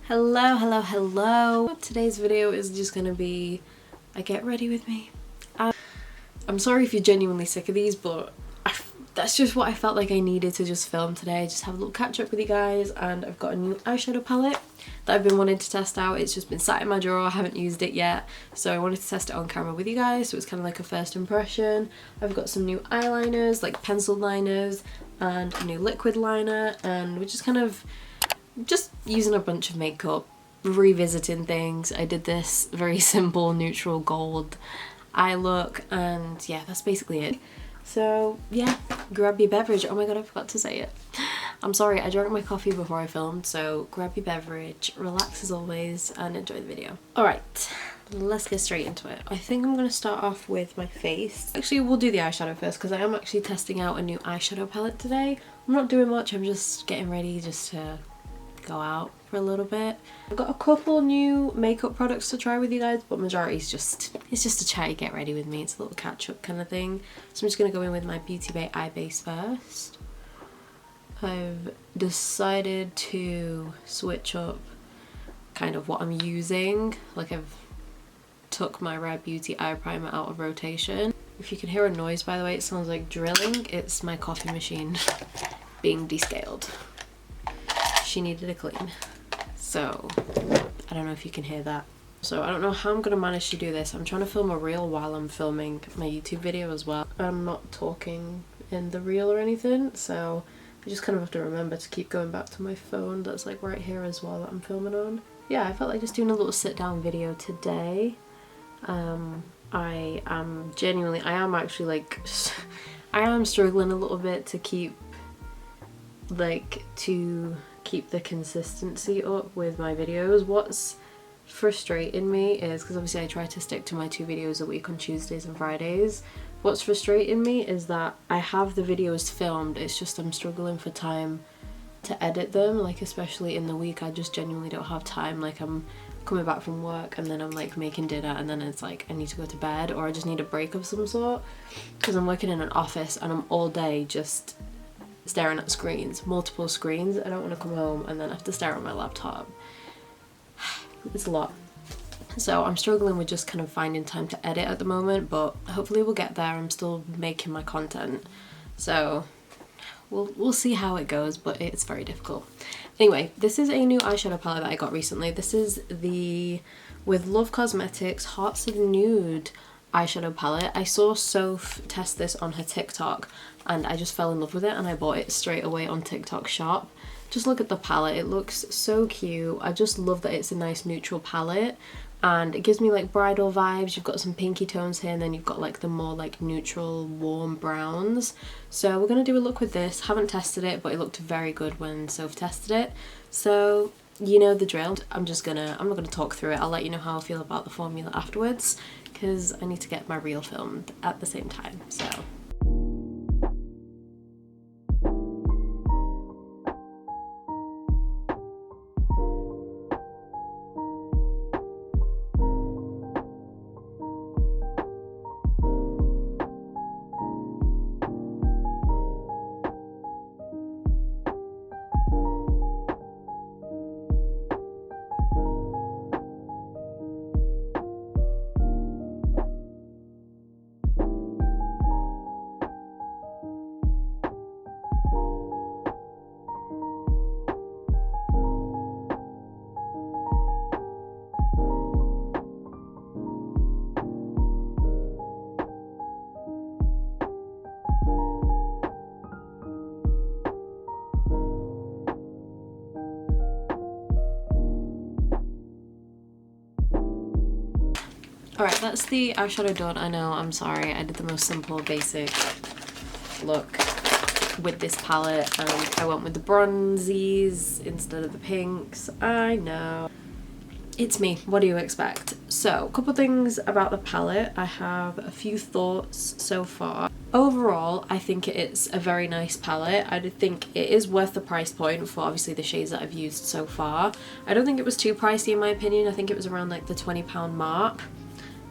Hello, hello, hello. Today's video is just gonna be a get ready with me. I'm sorry if you're genuinely sick of these, but that's just what I felt like I needed to just film today. Just have a little catch up with you guys, and I've got a new eyeshadow palette that I've been wanting to test out. It's just been sat in my drawer, I haven't used it yet, so I wanted to test it on camera with you guys, so it's kind of like a first impression. I've got some new eyeliners, like pencil liners, and a new liquid liner, and we're just kind of just using a bunch of makeup, revisiting things. I did this very simple neutral gold eye look, and yeah, that's basically it. So yeah, grab your beverage. Oh my god, I forgot to say it. I'm sorry, I drank my coffee before I filmed, so grab your beverage, relax as always, and enjoy the video. Alright, let's get straight into it. I think I'm going to start off with my face. Actually, we'll do the eyeshadow first, because I am actually testing out a new eyeshadow palette today. I'm not doing much, I'm just getting ready just to go out for a little bit. I've got a couple new makeup products to try with you guys, but majority is just, it's just a chatty get ready with me. It's a little catch up kind of thing. So I'm just going to go in with my Beauty Bay eye base first. I've decided to switch up kind of what I'm using. Like, I've took my Rare Beauty eye primer out of rotation. If you can hear a noise, by the way, it sounds like drilling. It's my coffee machine being descaled. She needed a clean, so I don't know if you can hear that. So I don't know how I'm gonna manage to do this. I'm trying to film a reel while I'm filming my YouTube video as well. I'm not talking in the reel or anything, so I just kind of have to remember to keep going back to my phone that's like right here as well that I'm filming on. Yeah, I felt like just doing a little sit down video today. I am actually like I am struggling a little bit to keep the consistency up with my videos. What's frustrating me is, because obviously I try to stick to my 2 videos a week on Tuesdays and Fridays. What's frustrating me is that I have the videos filmed, it's just I'm struggling for time to edit them, like especially in the week I just genuinely don't have time. Like, I'm coming back from work and then I'm like making dinner and then it's like I need to go to bed, or I just need a break of some sort, because I'm working in an office and I'm all day just staring at screens, multiple screens. I don't want to come home and then have to stare at my laptop. It's a lot. So I'm struggling with just kind of finding time to edit at the moment, but hopefully we'll get there. I'm still making my content, so we'll see how it goes, but it's very difficult. Anyway, this is a new eyeshadow palette that I got recently. This is the With Love Cosmetics Hearts of Nude eyeshadow palette. I saw Soph test this on her TikTok and I just fell in love with it and I bought it straight away on TikTok shop. Just look at the palette, it looks so cute. I just love that it's a nice neutral palette and it gives me like bridal vibes. You've got some pinky tones here and then you've got like the more like neutral warm browns. So we're gonna do a look with this. Haven't tested it, but it looked very good when Soph tested it. So you know the drill. I'm not gonna talk through it. I'll let you know how I feel about the formula afterwards, because I need to get my reel filmed at the same time, so. Alright, that's the eyeshadow done. I know, I'm sorry, I did the most simple, basic look with this palette and I went with the bronzies instead of the pinks. I know. It's me, what do you expect? So, a couple things about the palette. I have a few thoughts so far. Overall, I think it's a very nice palette. I think it is worth the price point for obviously the shades that I've used so far. I don't think it was too pricey in my opinion. I think it was around like the £20 mark.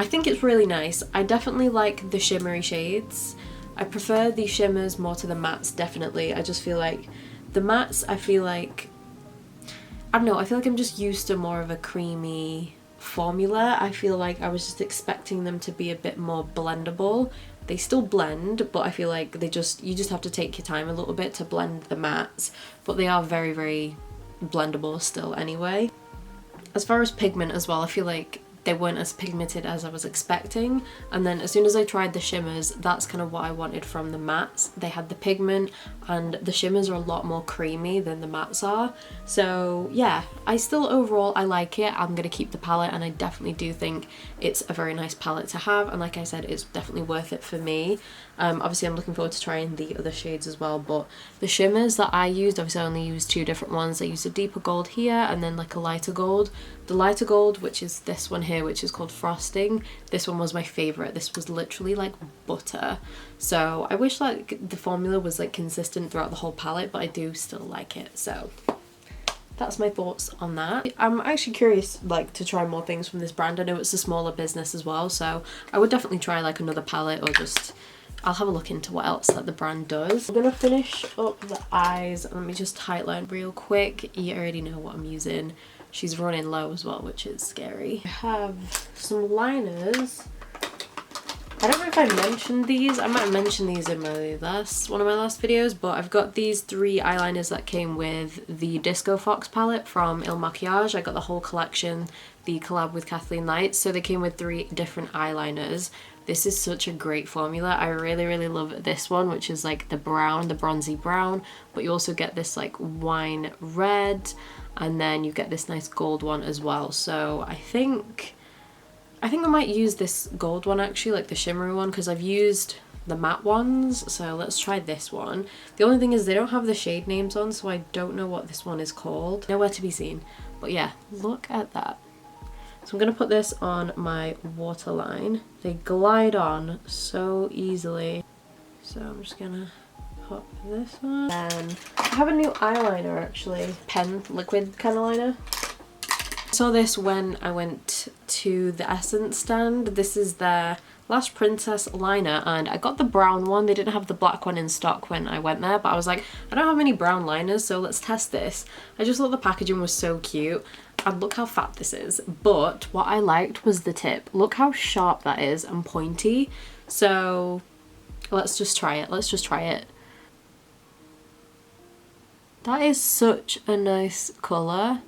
I think it's really nice. I definitely like the shimmery shades. I prefer the shimmers more to the mattes, definitely. I just feel like the mattes, I feel like I don't know, I feel like I'm just used to more of a creamy formula. I feel like I was just expecting them to be a bit more blendable. They still blend, but I feel like you just have to take your time a little bit to blend the mattes, but they are very, very blendable still anyway. As far as pigment as well, I feel like they weren't as pigmented as I was expecting, and then as soon as I tried the shimmers, that's kind of what I wanted from the mattes. They had the pigment, and the shimmers are a lot more creamy than the mattes are. So yeah, overall I like it. I'm gonna keep the palette, and I definitely do think it's a very nice palette to have, and like I said, it's definitely worth it for me. Obviously I'm looking forward to trying the other shades as well, but the shimmers that I used, obviously I only used 2 different ones. I used a deeper gold here and then like a lighter gold. The lighter gold, which is this one here, which is called Frosting, this one was my favourite. This was literally like butter. So I wish like the formula was like consistent throughout the whole palette, but I do still like it. So that's my thoughts on that. I'm actually curious like to try more things from this brand. I know it's a smaller business as well, so I would definitely try like another palette, or just I'll have a look into what else that the brand does. I'm gonna finish up the eyes. Let me just tightline real quick. You already know what I'm using. She's running low as well, which is scary. I have some liners. I don't know if I mentioned these. I might have mentioned these in one of my last videos, but I've got these 3 eyeliners that came with the Disco Fox palette from Ilmakiage. I got the whole collection, the collab with Kathleen Lights, so they came with 3 different eyeliners. This is such a great formula. I really, really love this one, which is like the brown, the bronzy brown, but you also get this like wine red, and then you get this nice gold one as well. So I think I might use this gold one actually, like the shimmery one, because I've used the matte ones. So let's try this one. The only thing is they don't have the shade names on, so I don't know what this one is called. Nowhere to be seen. But yeah, look at that. So I'm going to put this on my waterline. They glide on so easily. So I'm just going to pop this one. And I have a new eyeliner actually. Pen liquid kind of liner. I saw this when I went to the Essence stand. This is their Lash Princess liner, and I got the brown one. They didn't have the black one in stock when I went there, but I was like, I don't have any brown liners, so let's test this. I just thought the packaging was so cute. And look how fat this is. But what I liked was the tip. Look how sharp that is and pointy. So let's just try it. Let's just try it. That is such a nice colour.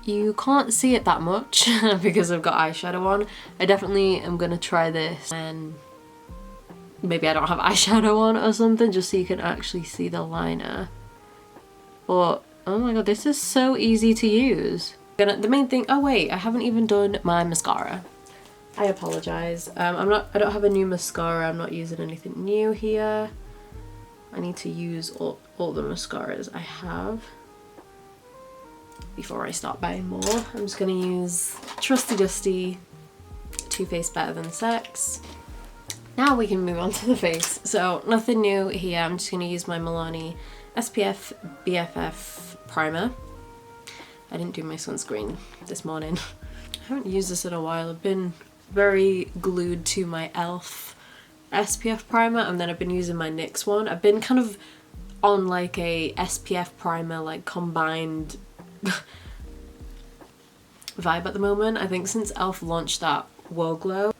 You can't see it that much because I've got eyeshadow on. I definitely am going to try this, and maybe I don't have eyeshadow on or something, just so you can actually see the liner. But oh my god, this is so easy to use. The main thing, oh wait, I haven't even done my mascara. I apologise. I don't have a new mascara. I'm not using anything new here. I need to use all the mascaras I have before I start buying more. I'm just gonna use trusty dusty Too Faced Better Than Sex. Now we can move on to the face. So nothing new here. I'm just gonna use my Milani SPF BFF primer. I didn't do my sunscreen this morning. I haven't used this in a while. I've been very glued to my e.l.f. SPF primer, and then I've been using my NYX one. I've been kind of on like a SPF primer like combined vibe at the moment. I think since e.l.f. launched that World Glow,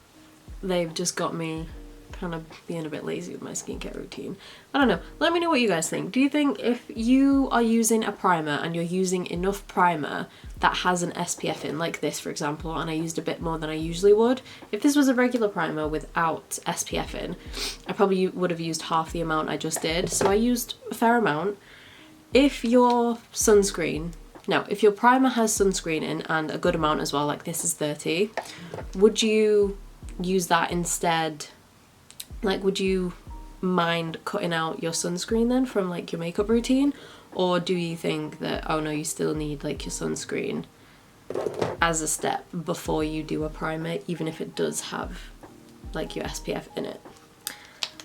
they've just got me kind of being a bit lazy with my skincare routine. I don't know. Let me know what you guys think. Do you think if you are using a primer and you're using enough primer that has an SPF in, like this for example, and I used a bit more than I usually would, if this was a regular primer without SPF in, I probably would have used half the amount I just did. So I used a fair amount. If your sunscreen, now if your primer has sunscreen in and a good amount as well, like this is 30, would you use that instead? Like, would you mind cutting out your sunscreen then from like your makeup routine? Or do you think that, oh no, you still need like your sunscreen as a step before you do a primer, even if it does have like your SPF in it?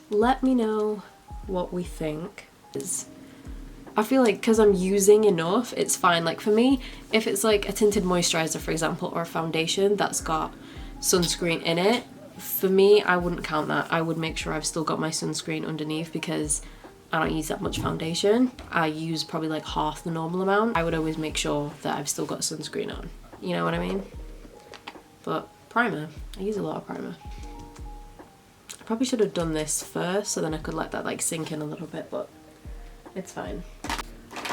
Let me know what we think. I feel like because I'm using enough, it's fine. Like for me, if it's like a tinted moisturizer, for example, or a foundation that's got sunscreen in it, for me, I wouldn't count that. I would make sure I've still got my sunscreen underneath, because I don't use that much foundation. I use probably like half the normal amount. I would always make sure that I've still got sunscreen on. You know what I mean? But primer, I use a lot of primer. I probably should have done this first so then I could let that like sink in a little bit, but it's fine.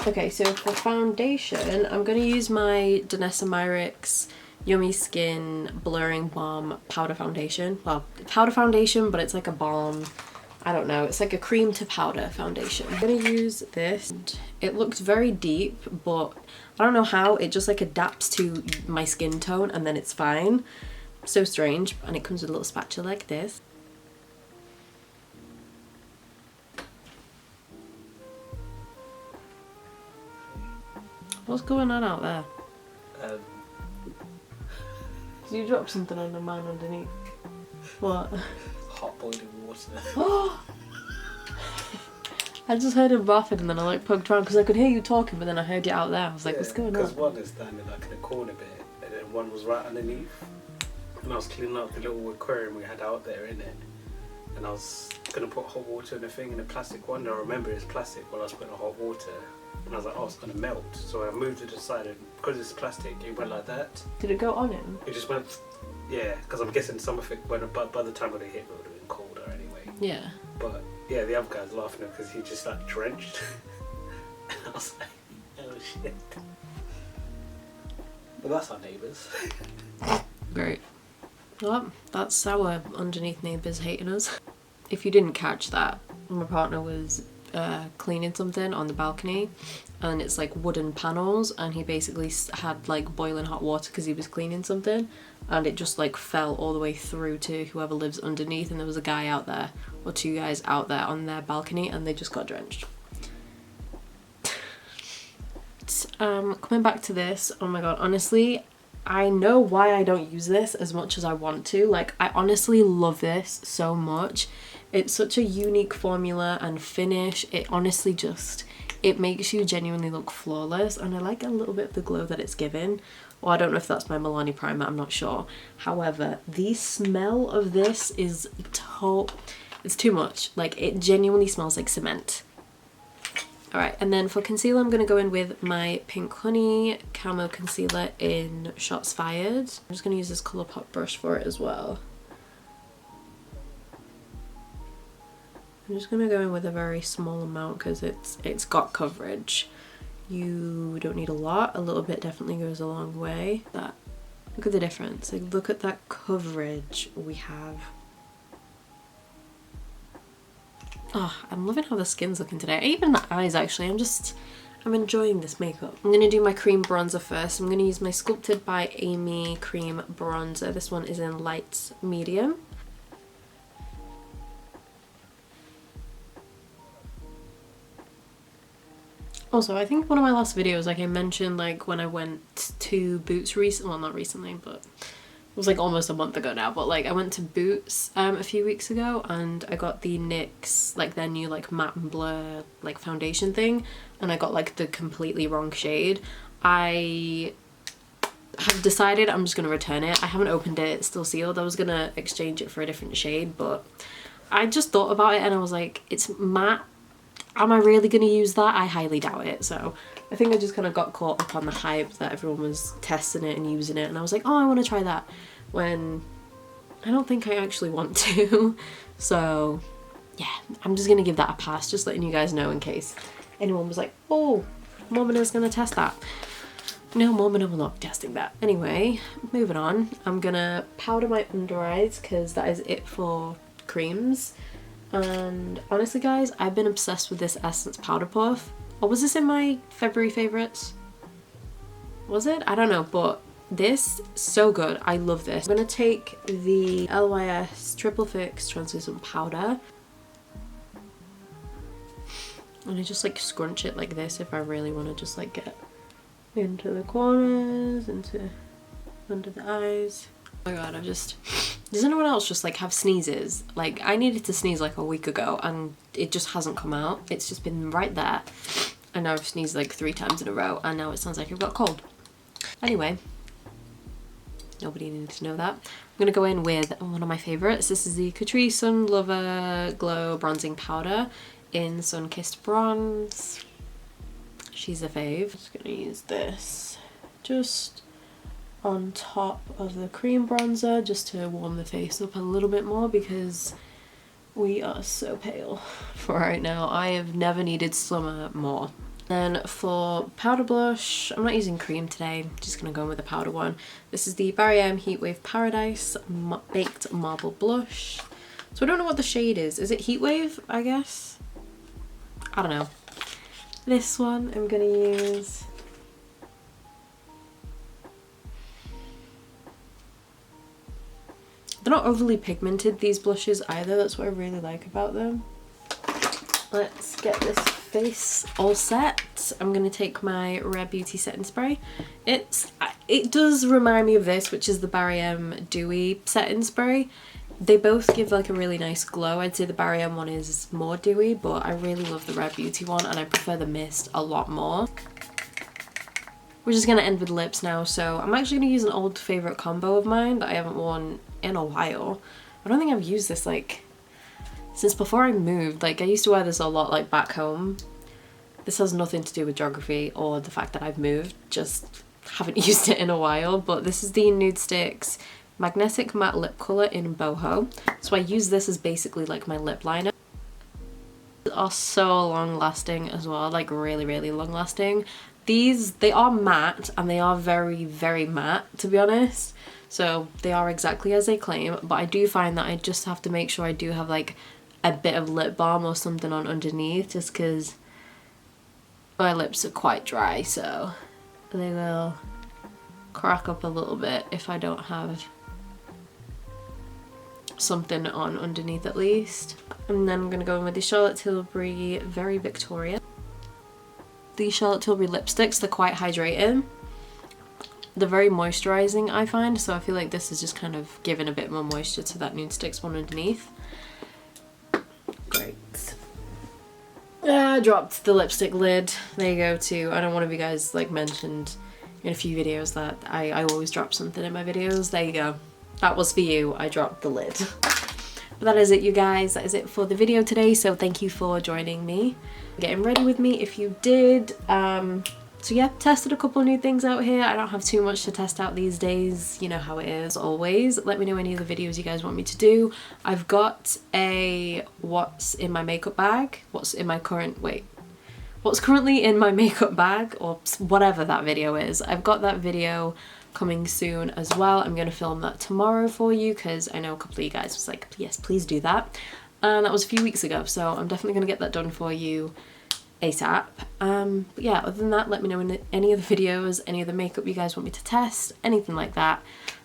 Okay, so for foundation, I'm going to use my Danessa Myricks Yummy Skin Blurring Balm Powder Foundation. Well, powder foundation, but it's like a balm. I don't know, it's like a cream to powder foundation. I'm going to use this. It looks very deep, but I don't know how, it just like adapts to my skin tone and then it's fine. So strange. And it comes with a little spatula like this. What's going on out there? Did you drop something on the man underneath? What? Hot boiling water. Oh! I just heard him laughing and then I like poked around because I could hear you talking, but then I heard you out there. I was like, what's going on? Because one is standing like in a corner bit and then one was right underneath. And I was cleaning up the little aquarium we had out there in it. And I was going to put hot water in the thing in a plastic one. And I remember it's plastic while I was putting hot water. And I was like, oh, it's going to melt. So I moved it aside and because it's plastic, it went like that. Did it go on him? It just went, yeah, because I'm guessing some of it, by the time when it hit, it would have been colder anyway. Yeah. But yeah, the other guy's laughing at because he just like drenched. And I was like, oh shit. But that's our neighbours. Great. Well, that's our underneath neighbours hating us. If you didn't catch that, my partner was cleaning something on the balcony and it's like wooden panels and he basically had like boiling hot water because he was cleaning something and it just like fell all the way through to whoever lives underneath, and there was a guy out there or two guys out there on their balcony and they just got drenched. Coming back to this, oh my god, honestly I know why I don't use this as much as I want to. Like, I honestly love this so much. It's such a unique formula and finish. It honestly just, it makes you genuinely look flawless, and I like a little bit of the glow that it's given. Or I don't know if that's my Milani primer, I'm not sure. However, the smell of this is it's too much. Like, it genuinely smells like cement. Alright, and then for concealer, I'm going to go in with my Pink Honey Camo Concealer in Shots Fired. I'm just going to use this Colourpop brush for it as well. I'm just going to go in with a very small amount because it's got coverage. You don't need a lot. A little bit definitely goes a long way. Look at the difference. Like, look at that coverage we have. Oh, I'm loving how the skin's looking today. Even the eyes, actually. I'm enjoying this makeup. I'm going to do my cream bronzer first. I'm going to use my Sculpted by Aimee cream bronzer. This one is in light medium. Also, I think one of my last videos, like I mentioned, like when I went to Boots recently, well not recently, but it was like almost a month ago now, but like I went to Boots a few weeks ago and I got the NYX, like their new like matte and blur like foundation thing, and I got like the completely wrong shade. I have decided I'm just going to return it. I haven't opened it, it's still sealed. I was going to exchange it for a different shade, but I just thought about it and I was like, it's matte. Am I really going to use that? I highly doubt it. So I think I just kind of got caught up on the hype that everyone was testing it and using it, and I was like, oh, I want to try that, when I don't think I actually want to. So yeah, I'm just going to give that a pass, just letting you guys know in case anyone was like, oh, Maumina's going to test that. No, Maumina will not be testing that. Anyway, moving on. I'm going to powder my under eyes because that is it for creams. And honestly guys, I've been obsessed with this Essence Powder Puff. Or was this in my February favourites? Was it? I don't know, but this, so good. I love this. I'm going to take the LYS Triple Fix Translucent Powder. And I just like scrunch it like this if I really want to just like get into the corners, into under the eyes. Oh my god, does anyone else just like have sneezes? Like, I needed to sneeze like a week ago and it just hasn't come out. It's just been right there. And now I've sneezed like 3 times in a row and now it sounds like I've got a cold. Anyway, nobody needed to know that. I'm gonna go in with one of my favorites. This is the Catrice Sun Lover Glow Bronzing Powder in Sun-Kissed Bronze. She's a fave. Just gonna use this just on top of the cream bronzer just to warm the face up a little bit more because we are so pale for right now. I have never needed summer more. Then for powder blush, I'm not using cream today, I'm just gonna go in with a powder one. This is the Barry M Heatwave Paradise Baked Marble Blush. So I don't know what the shade is. Is it Heatwave, I guess? I don't know. This one I'm gonna use. They're not overly pigmented, these blushes either. That's what I really like about them. Let's get this face all set. I'm gonna take my Rare Beauty setting spray. It does remind me of this, which is the Barry M Dewy setting spray. They both give like a really nice glow. I'd say the Barry M one is more dewy, but I really love the Rare Beauty one and I prefer the mist a lot more. We're just gonna end with lips now, so I'm actually gonna use an old favourite combo of mine that I haven't worn in a while. I don't think I've used this like since before I moved. Like I used to wear this a lot like back home. This has nothing to do with geography or the fact that I've moved, just haven't used it in a while. But this is the Nude Sticks Magnetic Matte Lip Colour in Boho. So I use this as basically like my lip liner. These are so long lasting as well, like really, really long lasting. They are matte and they are very, very matte, to be honest. So they are exactly as they claim, but I do find that I just have to make sure I do have like a bit of lip balm or something on underneath, just because my lips are quite dry, so they will crack up a little bit if I don't have something on underneath at least. And then I'm going to go in with the Charlotte Tilbury Very Victoria. These Charlotte Tilbury lipsticks, they're quite hydrating. They're very moisturising, I find, so I feel like this is just kind of giving a bit more moisture to that Nude Sticks one underneath. Great. I dropped the lipstick lid. There you go too. I know one of you guys like mentioned in a few videos that I always drop something in my videos. There you go. That was for you. I dropped the lid. But that is it, you guys. That is it for the video today, so thank you for joining me, getting ready with me if you did. So yeah, tested a couple new things out here. I don't have too much to test out these days, you know how it is always. Let me know any of the videos you guys want me to do. I've got a what's in my makeup bag, what's currently in my makeup bag, or whatever that video is. I've got that video coming soon as well. I'm going to film that tomorrow for you because I know a couple of you guys was like, yes, please do that. And that was a few weeks ago, so I'm definitely going to get that done for you ASAP. But yeah, other than that, let me know in any of the videos, any of the makeup you guys want me to test, anything like that,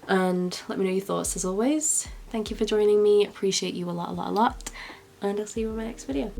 and let me know your thoughts as always. Thank you for joining me, appreciate you a lot, and I'll see you in my next video.